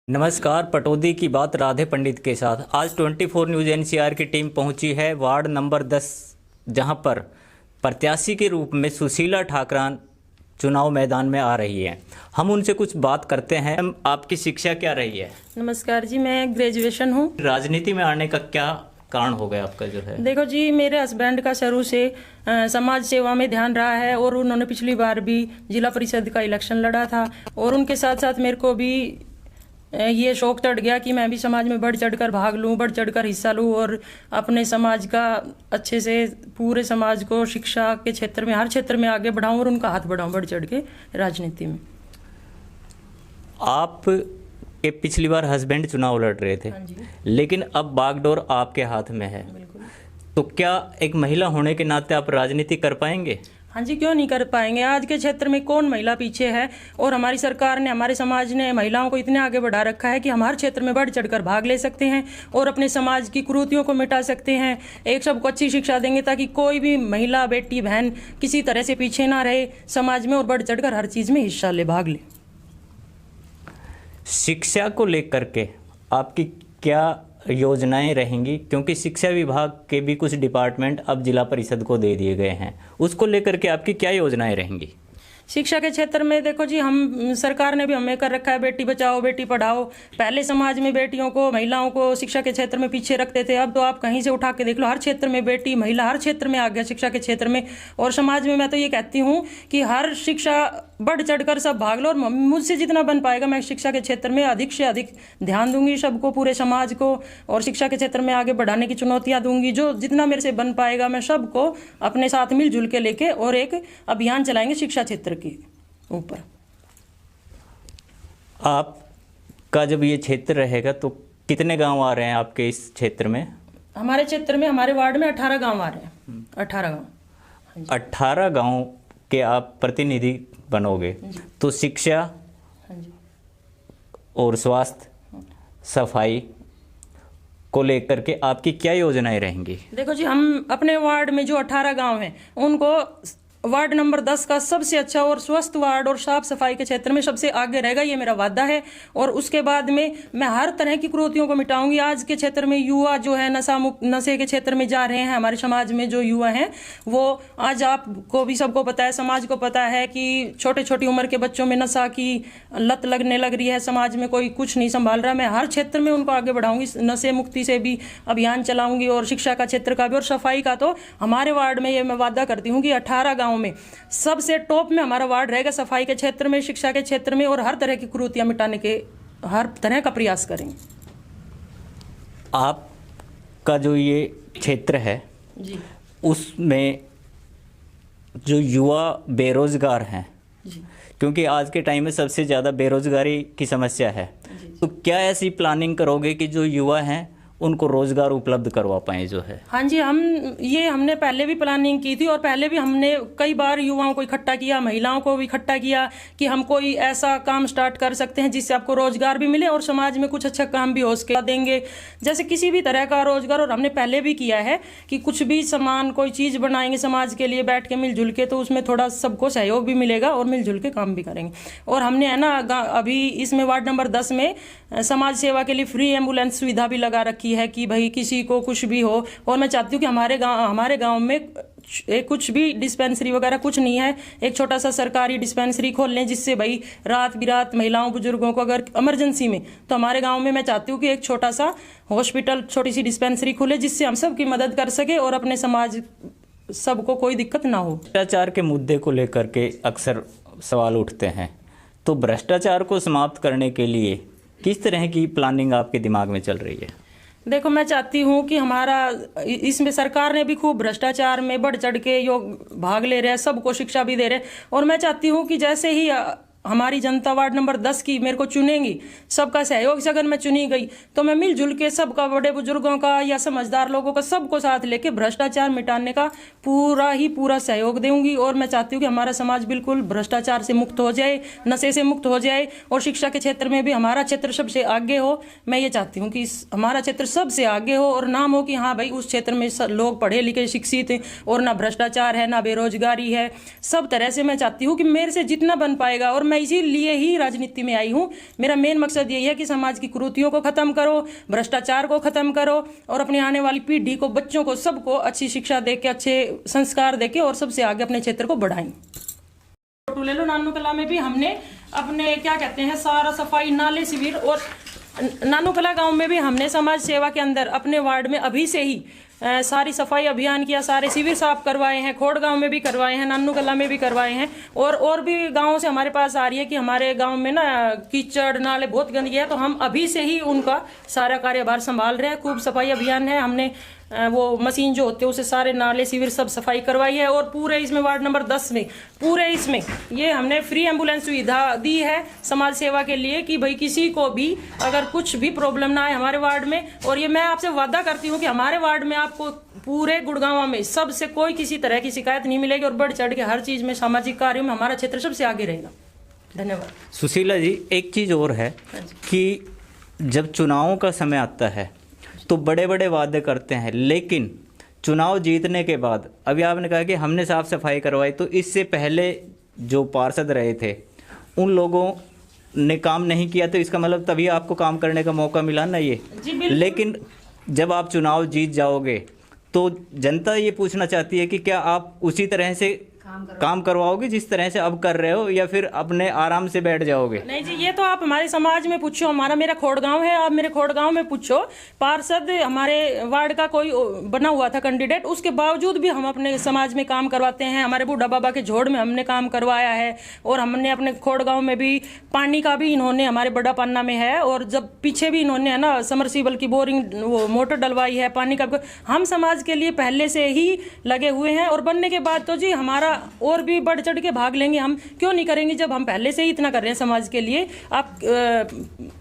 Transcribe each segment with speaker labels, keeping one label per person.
Speaker 1: नमस्कार, पटौदी की बात राधे पंडित के साथ। आज 24 न्यूज़ एनसीआर की टीम पहुंची है वार्ड नंबर 10, जहां पर प्रत्याशी के रूप में सुशीला ठाकरान चुनाव मैदान में आ रही है। हम उनसे कुछ बात करते हैं। आपकी शिक्षा क्या रही है?
Speaker 2: नमस्कार जी, मैं ग्रेजुएशन हूँ।
Speaker 1: राजनीति में आने का क्या कारण हो गया आपका जो है?
Speaker 2: देखो जी, मेरे हस्बैंड का शुरू से समाज सेवा में ध्यान रहा है और उन्होंने पिछली बार भी जिला परिषद का इलेक्शन लड़ा था और उनके साथ साथ मेरे को भी ये शौक चढ़ गया कि मैं भी समाज में बढ़ चढ़कर भाग लूं, बढ़ चढ़कर हिस्सा लूं और अपने समाज का अच्छे से पूरे समाज को शिक्षा के क्षेत्र में, हर क्षेत्र में आगे बढ़ाऊं और उनका हाथ बढ़ाऊं बढ़ चढ़ के राजनीति में।
Speaker 1: आप के पिछली बार हस्बैंड चुनाव लड़ रहे थे, लेकिन अब बागडोर आपके हाथ में है। तो क्या एक महिला होने के नाते आप राजनीति कर पाएंगे?
Speaker 2: हाँ जी, क्यों नहीं कर पाएंगे। आज के क्षेत्र में कौन महिला पीछे है और हमारी सरकार ने, हमारे समाज ने महिलाओं को इतने आगे बढ़ा रखा है कि हम हर क्षेत्र में बढ़ चढ़कर भाग ले सकते हैं और अपने समाज की कुरीतियों को मिटा सकते हैं। एक सबको अच्छी शिक्षा देंगे ताकि कोई भी महिला, बेटी, बहन किसी तरह से पीछे ना रहे समाज में और बढ़ चढ़कर हर चीज़ में हिस्सा ले, भाग ले।
Speaker 1: शिक्षा को लेकर के आपकी क्या योजनाएं रहेंगी? क्योंकि शिक्षा विभाग के भी कुछ डिपार्टमेंट अब जिला परिषद को दे दिए गए हैं, उसको लेकर के आपकी क्या योजनाएं रहेंगी?
Speaker 2: शिक्षा के क्षेत्र में देखो जी, हम सरकार ने भी हमें कर रखा है बेटी बचाओ बेटी पढ़ाओ। पहले समाज में बेटियों को, महिलाओं को शिक्षा के क्षेत्र में पीछे रखते थे, अब तो आप कहीं से उठा के देख लो, हर क्षेत्र में बेटी, महिला हर क्षेत्र में आ गया शिक्षा के क्षेत्र में। और समाज में मैं तो ये कहती हूँ कि हर शिक्षा बढ़ चढ़कर सब भाग लो और मुझसे जितना बन पाएगा मैं शिक्षा के क्षेत्र में अधिक से अधिक ध्यान दूंगी, सबको, पूरे समाज को, और शिक्षा के क्षेत्र में आगे बढ़ाने की चुनौतियां दूंगी। जो जितना मेरे से बन पाएगा मैं सबको अपने साथ मिलजुल के लेके और एक अभियान चलाएंगे शिक्षा क्षेत्र के ऊपर।
Speaker 1: आपका जब ये क्षेत्र रहेगा तो कितने गांव आ रहे हैं आपके इस क्षेत्र में?
Speaker 2: हमारे क्षेत्र में, हमारे वार्ड में 18 गांव आ रहे हैं। 18 गांव।
Speaker 1: 18 गांव के आप प्रतिनिधि बनोगे, तो शिक्षा और स्वास्थ्य, सफाई को लेकर के आपकी क्या योजनाएं रहेंगी?
Speaker 2: देखो जी, हम अपने वार्ड में जो 18 गांव हैं उनको वार्ड नंबर 10 का सबसे अच्छा और स्वस्थ वार्ड और साफ सफाई के क्षेत्र में सबसे आगे रहेगा, ये मेरा वादा है। और उसके बाद में मैं हर तरह की कुरीतियों को मिटाऊंगी। आज के क्षेत्र में युवा जो है नशे के क्षेत्र में जा रहे हैं। हमारे समाज में जो युवा हैं वो, आज आपको भी सबको पता है, समाज को पता है कि छोटे छोटी उम्र के बच्चों में नशा की लत लगने लग रही है। समाज में कोई कुछ नहीं संभाल रहा। मैं हर क्षेत्र में उनको आगे बढ़ाऊंगी, नशे मुक्ति से भी अभियान चलाऊंगी और शिक्षा का क्षेत्र का भी, और सफाई का तो हमारे वार्ड में ये मैं वादा करती हूँ कि 18 गाँव में सबसे टॉप में हमारा वार्ड रहेगा सफाई के क्षेत्र में, शिक्षा के क्षेत्र में, और हर तरह की कुरीतियां मिटाने के हर तरह का प्रयास करेंगे।
Speaker 1: आपका जो ये क्षेत्र है
Speaker 2: जी,
Speaker 1: उसमें जो युवा बेरोजगार हैं, क्योंकि आज के टाइम में सबसे ज़्यादा बेरोजगारी की समस्या है, तो क्या ऐसी प्लानिंग करोगे कि जो युवा हैं उनको रोजगार उपलब्ध करवा पाएं जो है?
Speaker 2: हाँ जी, हमने पहले भी प्लानिंग की थी और पहले भी हमने कई बार युवाओं को इकट्ठा किया, महिलाओं को भी इकट्ठा किया कि हम कोई ऐसा काम स्टार्ट कर सकते हैं जिससे आपको रोजगार भी मिले और समाज में कुछ अच्छा काम भी हो सके, देंगे जैसे किसी भी तरह का रोजगार। और हमने पहले भी किया है कि कुछ भी सामान, कोई चीज़ बनाएंगे समाज के लिए बैठ के मिलजुल के, तो उसमें थोड़ा सबको सहयोग भी मिलेगा और मिलजुल के काम भी करेंगे। और हमने है ना अभी इसमें वार्ड नंबर 10 में समाज सेवा के लिए फ्री एम्बुलेंस सुविधा भी लगा रखी है कि भाई किसी को कुछ भी हो। और मैं चाहती हूँ कि हमारे गांव में कुछ भी डिस्पेंसरी वगैरह कुछ नहीं है, एक छोटा सा सरकारी डिस्पेंसरी खोल लें जिससे भाई रात बिरात महिलाओं बुजुर्गों को अगर इमरजेंसी में, तो हमारे गांव में मैं चाहती हूँ कि एक छोटा सा हॉस्पिटल, छोटी सी डिस्पेंसरी खुले जिससे हम सबकी मदद कर सके और अपने समाज सबको कोई दिक्कत ना हो।
Speaker 1: भ्रष्टाचार के मुद्दे को लेकर के अक्सर सवाल उठते हैं, तो भ्रष्टाचार को समाप्त करने के लिए किस तरह की प्लानिंग आपके दिमाग में चल रही है?
Speaker 2: देखो, मैं चाहती हूँ कि हमारा इसमें सरकार ने भी खूब भ्रष्टाचार में बढ़ चढ़ के भाग ले रहे हैं, सबको शिक्षा भी दे रहे हैं। और मैं चाहती हूँ कि जैसे ही हमारी जनता वार्ड नंबर 10 की मेरे को चुनेंगी, सबका सहयोग से अगर मैं चुनी गई तो मैं मिलजुल के सबका, बड़े बुजुर्गों का या समझदार लोगों का, सबको साथ लेके भ्रष्टाचार मिटाने का पूरा सहयोग दूंगी। और मैं चाहती हूँ कि हमारा समाज बिल्कुल भ्रष्टाचार से मुक्त हो जाए, नशे से मुक्त हो जाए और शिक्षा के क्षेत्र में भी हमारा क्षेत्र सबसे आगे हो। मैं ये चाहती हूँ कि हमारा क्षेत्र सबसे आगे हो और नाम हो कि हाँ भाई उस क्षेत्र में लोग पढ़े लिखे शिक्षित हैं और ना भ्रष्टाचार है, ना बेरोजगारी है। सब तरह से मैं चाहती हूँ कि मेरे से जितना बन पाएगा, और मैं इसीलिए ही राजनीति में आई हूँ। मेरा मेन मकसद यही है कि समाज की कुरीतियों को खत्म करो, भ्रष्टाचार को खत्म करो और अपनी आने वाली पीढ़ी को, बच्चों को, सबको अच्छी शिक्षा देके, अच्छे संस्कार देके और सबसे आगे अपने क्षेत्र को बढ़ाएं। ले लो, नानू कला में भी हमने अपने क्या कहते हैं सारा सफाई नाले शिविर, और नानू कला गांव में भी हमने समाज सेवा के अंदर अपने वार्ड में अभी से ही सारी सफाई अभियान किया, सारे शिविर साफ करवाए हैं, खोड़ गांव में भी करवाए हैं, नानू कला में भी करवाए हैं। और भी गांवों से हमारे पास आ रही है कि हमारे गांव में ना कीचड़ नाले बहुत गंदगी है, तो हम अभी से ही उनका सारा कार्यभार संभाल रहे हैं। खूब सफाई अभियान है, हमने वो मशीन जो होती है उसे सारे नाले शिविर सब सफाई करवाई है। और पूरे इसमें वार्ड नंबर 10 में पूरे इसमें ये हमने फ्री एम्बुलेंस सुविधा दी है समाज सेवा के लिए कि भाई किसी को भी अगर कुछ भी प्रॉब्लम ना आए हमारे वार्ड में। और ये मैं आपसे वादा करती हूँ कि हमारे वार्ड में आपको पूरे गुड़गांव में सबसे कोई किसी तरह की शिकायत नहीं मिलेगी और बढ़ चढ़ के हर चीज में, सामाजिक कार्यों में हमारा क्षेत्र सबसे आगे रहेगा। धन्यवाद।
Speaker 1: सुशीला जी, एक चीज़ और है कि जब चुनावों का समय आता है तो बड़े बड़े वादे करते हैं, लेकिन चुनाव जीतने के बाद, अभी आपने कहा कि हमने साफ सफाई करवाई, तो इससे पहले जो पार्षद रहे थे उन लोगों ने काम नहीं किया, तो इसका मतलब तभी आपको काम करने का मौका मिला ना ये। लेकिन जब आप चुनाव जीत जाओगे तो जनता ये पूछना चाहती है कि क्या आप उसी तरह से काम करवाओगे जिस तरह से अब कर रहे हो, या फिर अपने आराम से बैठ जाओगे?
Speaker 2: नहीं जी, ये तो आप हमारे समाज में पूछो। मेरा खोड़गांव है, आप मेरे खोड़गांव में पूछो। पार्षद हमारे वार्ड का कोई बना हुआ था कैंडिडेट, उसके बावजूद भी हम अपने समाज में काम करवाते हैं। हमारे बूढ़ा बाबा के झोड़ में हमने काम करवाया है, और हमने अपने खोड़गांव में भी पानी का भी इन्होंने हमारे बड़ा पन्ना में है, और जब पीछे भी इन्होंने है ना समरसीबल की बोरिंग वो मोटर डलवाई है पानी का। हम समाज के लिए पहले से ही लगे हुए हैं, और बनने के बाद तो जी हमारा और भी बढ़ चढ़ के भाग लेंगे। हम क्यों नहीं करेंगे जब हम पहले से ही इतना कर रहे हैं समाज के लिए। आप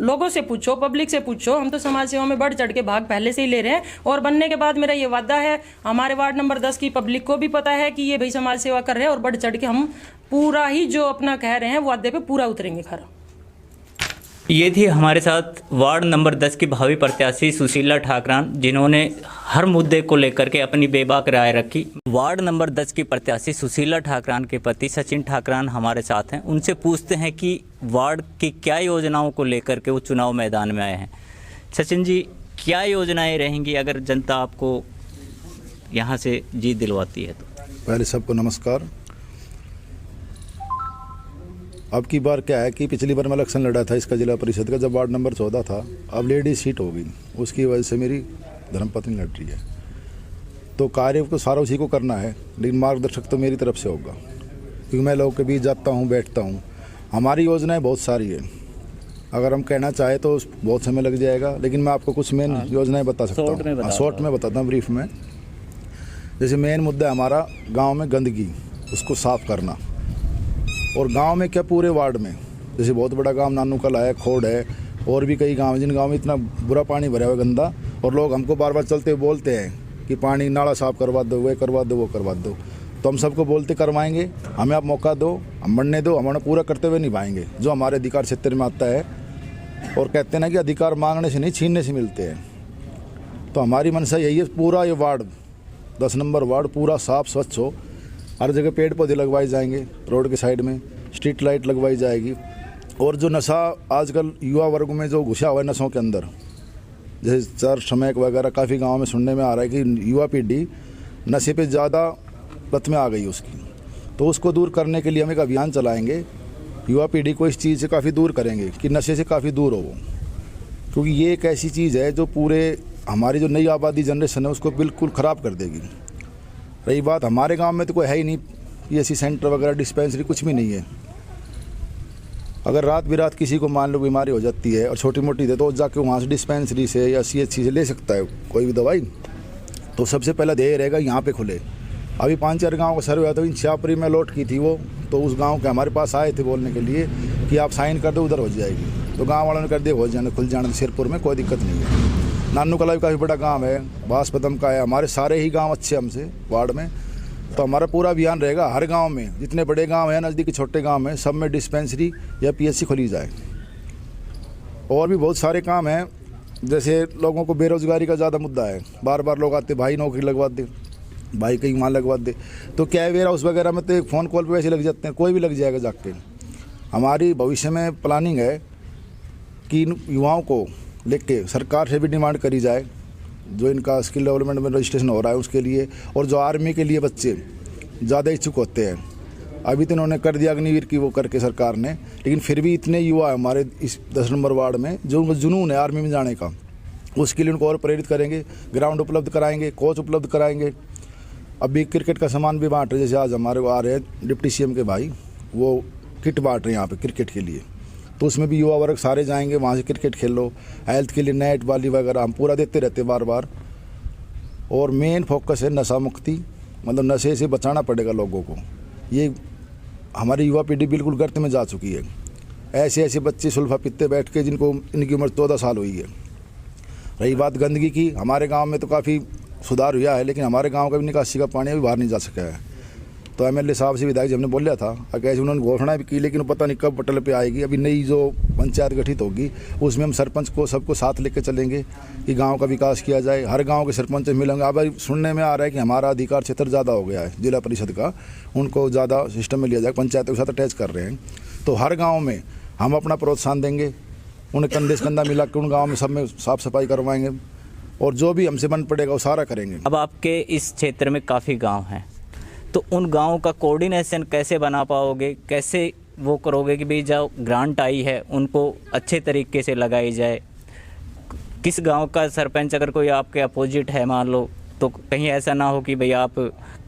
Speaker 2: लोगों से पूछो, पब्लिक से पूछो, हम तो समाज सेवा में बढ़ चढ़ के भाग पहले से ही ले रहे हैं। और बनने के बाद मेरा ये वादा है, हमारे वार्ड नंबर 10 की पब्लिक को भी पता है कि ये भाई समाज सेवा कर रहे हैं, और बढ़ चढ़ के हम पूरा ही जो अपना कह रहे हैं वादे पे पूरा उतरेंगे खरा।
Speaker 1: ये थी हमारे साथ वार्ड नंबर 10 की भावी प्रत्याशी सुशीला ठाकरान, जिन्होंने हर मुद्दे को लेकर के अपनी बेबाक राय रखी। वार्ड नंबर 10 की प्रत्याशी सुशीला ठाकरान के पति सचिन ठाकरान हमारे साथ हैं। उनसे पूछते हैं कि वार्ड की क्या योजनाओं को लेकर के वो चुनाव मैदान में आए हैं। सचिन जी, क्या योजनाएं रहेंगी अगर जनता आपको यहाँ से जीत दिलवाती है तो?
Speaker 3: पहले सबको नमस्कार। अब की बार क्या है कि पिछली बार मैं इलेक्शन लड़ा था इसका जिला परिषद का, जब वार्ड नंबर 14 था, अब लेडीज सीट हो गई, उसकी वजह से मेरी धर्मपत्नी लड़ रही है। तो कार्य को सारा उसी को करना है, लेकिन मार्गदर्शक तो मेरी तरफ से होगा, क्योंकि मैं लोगों के बीच जाता हूँ, बैठता हूँ। हमारी योजनाएं बहुत सारी है, अगर हम कहना चाहें तो बहुत समय लग जाएगा, लेकिन मैं आपको कुछ मेन योजनाएँ बता सकता हूँ। शॉर्ट में बताता हूँ, ब्रीफ में। जैसे मेन मुद्दा है हमारा गाँव में गंदगी, उसको साफ करना। और गांव में क्या, पूरे वार्ड में, जैसे बहुत बड़ा गांव नानू कला है, खोड़ है, और भी कई गांव, जिन गांव में इतना बुरा पानी भरा हुआ गंदा, और लोग हमको बार बार चलते हुए बोलते हैं कि पानी नाला साफ करवा दो, वो करवा दो, वो करवा दो। तो हम सबको बोलते करवाएंगे, हमें आप मौका दो, हम बढ़ने दो, हम पूरा करते हुए निभाएंगे जो हमारे अधिकार क्षेत्र में आता है। और कहते हैं ना कि अधिकार मांगने से नहीं, छीनने से मिलते हैं। तो हमारी मनसा यही है, पूरा ये वार्ड 10 नंबर वार्ड पूरा साफ स्वच्छ हो। हर जगह पेड़ पौधे लगवाए जाएंगे, रोड के साइड में स्ट्रीट लाइट लगवाई जाएगी। और जो नशा आजकल युवा वर्ग में जो घुसा हुआ है नशों के अंदर, जैसे चर स्मैक वगैरह, काफ़ी गांव में सुनने में आ रहा है कि युवा पीढ़ी नशे पे ज़्यादा लत में आ गई उसकी। तो उसको दूर करने के लिए हम एक अभियान चलाएंगे, युवा पीढ़ी को इस चीज़ से काफ़ी दूर करेंगे कि नशे से काफ़ी दूर हो वो, क्योंकि ये एक ऐसी चीज़ है जो पूरे हमारी जो नई आबादी जनरेशन है उसको बिल्कुल ख़राब कर देगी। रही बात, हमारे गांव में तो कोई है ही नहीं पीएससी सेंटर वगैरह, डिस्पेंसरी कुछ भी नहीं है। अगर रात बिरात किसी को मान लो बीमारी हो जाती है और छोटी मोटी है, तो जाके वहाँ से डिस्पेंसरी से या CHC से ले सकता है कोई भी दवाई। तो सबसे पहला ध्येय रहेगा यहाँ पे खुले। अभी 5-4 गाँव का सर्वे हुआ था, इन छियापरी में लौट की थी वो, तो उस गाँव के हमारे पास आए थे बोलने के लिए कि आप साइन कर दो, उधर हो जाएगी। तो गाँव वालों ने कर दिया, हो जाने खुल जाने, सिरपुर में कोई दिक्कत नहीं है। नानू कला भी काफ़ी बड़ा गांव है, बासपदम का है, हमारे सारे ही गांव अच्छे हमसे वार्ड में। तो हमारा पूरा अभियान रहेगा, हर गांव में जितने बड़े गांव हैं, नज़दीकी छोटे गांव हैं, सब में डिस्पेंसरी या PSC खोली जाए। और भी बहुत सारे काम हैं, जैसे लोगों को बेरोजगारी का ज़्यादा मुद्दा है, बार बार लोग आते, भाई नौकरी लगवा दे, भाई कहीं वहाँ लगवा दे। तो क्या है, वेयर हाउस वगैरह में तो एक फ़ोन कॉल पर वैसे लग जाते हैं, कोई भी लग जाएगा जाके। हमारी भविष्य में प्लानिंग है कि इन युवाओं को लेके सरकार से भी डिमांड करी जाए, जो इनका स्किल डेवलपमेंट में रजिस्ट्रेशन हो रहा है उसके लिए, और जो आर्मी के लिए बच्चे ज़्यादा इच्छुक होते हैं। अभी तो इन्होंने कर दिया अग्निवीर की वो करके सरकार ने, लेकिन फिर भी इतने युवा है हमारे इस 10 नंबर वार्ड में जो उनको जुनून है आर्मी में जाने का, उसके लिए उनको और प्रेरित करेंगे, ग्राउंड उपलब्ध कराएंगे, कोच उपलब्ध कराएंगे। अभी क्रिकेट का सामान भी बांट रहे, जैसे आज हमारे को आ रहे हैं डिप्टी सीएम के भाई, वो किट बांट रहे हैं यहाँ पे क्रिकेट के लिए, तो उसमें भी युवा वर्ग सारे जाएंगे, वहाँ से क्रिकेट खेल लो। हेल्थ के लिए नेट वाली वगैरह हम पूरा देते रहते बार बार। और मेन फोकस है नशा मुक्ति, मतलब नशे से बचाना पड़ेगा लोगों को। ये हमारी युवा पीढ़ी बिल्कुल गर्त में जा चुकी है। ऐसे ऐसे बच्चे सुल्फा पीते बैठ के जिनको इनकी उम्र 14 साल हुई है। रही बात गंदगी की, हमारे गांव में तो काफ़ी सुधार हुआ है, लेकिन हमारे गांव का भी निकासी का पानी अभी बाहर नहीं जा सका है। तो एमएलए साहब से विधायक जी हमने बोला था, कैसे उन्होंने घोषणा भी की, लेकिन पता नहीं कब पटल पे आएगी। अभी नई जो पंचायत गठित होगी उसमें हम सरपंच को सबको साथ लेकर चलेंगे कि गांव का विकास किया जाए। हर गांव के सरपंच मिलेंगे। अब सुनने में आ रहा है कि हमारा अधिकार क्षेत्र ज़्यादा हो गया है जिला परिषद का, उनको ज़्यादा सिस्टम में लिया जाए, पंचायतों के साथ अटैच कर रहे हैं। तो हर गाँव में हम अपना प्रोत्साहन देंगे, उन्हें कंधे से कंधा मिला के उन गाँव में सब में साफ़ सफाई करवाएंगे, और जो भी हमसे बन पड़ेगा वो सारा करेंगे।
Speaker 1: अब आपके इस क्षेत्र में काफ़ी गांव हैं, तो उन गांवों का कोऑर्डिनेशन कैसे बना पाओगे, कैसे वो करोगे कि भाई जो ग्रांट आई है उनको अच्छे तरीके से लगाई जाए? किस गांव का सरपंच अगर कोई आपके अपोजिट है मान लो, तो कहीं ऐसा ना हो कि भाई आप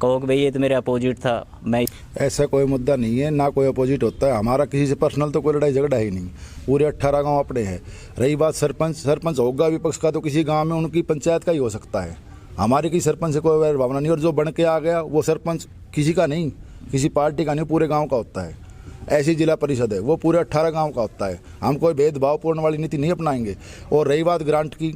Speaker 1: कहो कि भाई ये तो मेरे अपोजिट था। मैं
Speaker 3: ऐसा कोई मुद्दा नहीं है, ना कोई अपोजिट होता है हमारा, किसी से पर्सनल तो कोई लड़ाई झगड़ा ही नहीं। पूरे 18 गांव अपने हैं। रही बात सरपंच होगा विपक्ष का, तो किसी गांव में उनकी पंचायत का ही हो सकता है, हमारे किसी सरपंच से कोई वैर भावना नहीं। और जो बन के आ गया वो सरपंच किसी का नहीं, किसी पार्टी का नहीं, पूरे गाँव का होता है। ऐसी जिला परिषद है, वो पूरे 18 गाँव का होता है। हम कोई भेदभावपूर्ण वाली नीति नहीं अपनाएंगे। और रही बात ग्रांट की,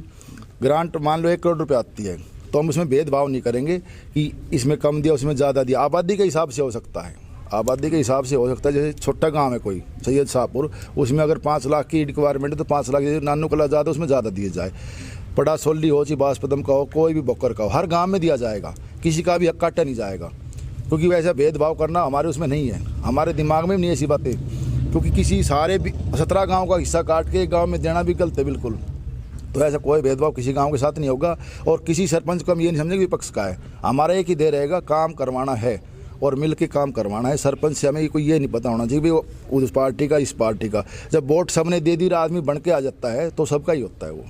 Speaker 3: ग्रांट मान लो 1 करोड़ रुपये आती है, तो हम उसमें भेदभाव नहीं करेंगे कि इसमें कम दिया उसमें ज़्यादा दिया। आबादी के हिसाब से हो सकता है, आबादी के हिसाब से हो सकता है। जैसे छोटा गांव है कोई सैयद शाहपुर, उसमें अगर 5 लाख की रिक्वायरमेंट है तो 5 लाख, नानू कला ज़्यादा उसमें ज़्यादा दिए जाए। पड़ा सोल्ली हो, बासपदम का हो, कोई भी बकर का हो, हर गांव में दिया जाएगा, किसी का भी हक काटा नहीं जाएगा। क्योंकि वैसा भेदभाव करना हमारे उसमें नहीं है, हमारे दिमाग में भी नहीं ऐसी बातें। क्योंकि किसी सारे 17 गाँव का हिस्सा काट के एक गाँव में देना भी गलत है बिल्कुल। तो ऐसा कोई भेदभाव किसी गांव के साथ नहीं होगा। और किसी सरपंच को हम ये नहीं समझेंगे विपक्ष का है, हमारा एक ही दे रहेगा, काम करवाना है और मिल के काम करवाना है। सरपंच से हमें कोई ये नहीं पता होना चाहिए वो उस पार्टी का इस पार्टी का। जब वोट सबने दे दी, आदमी बन के आ जाता है तो सबका ही होता है वो।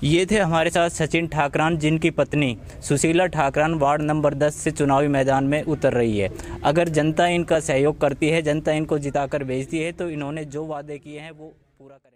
Speaker 1: ये थे हमारे साथ सचिन ठाकरान, जिनकी पत्नी सुशीला ठाकरान वार्ड नंबर 10 से चुनावी मैदान में उतर रही है। अगर जनता इनका सहयोग करती है, जनता इनको जिताकर भेजती है, तो इन्होंने जो वादे किए हैं वो पूरा करें।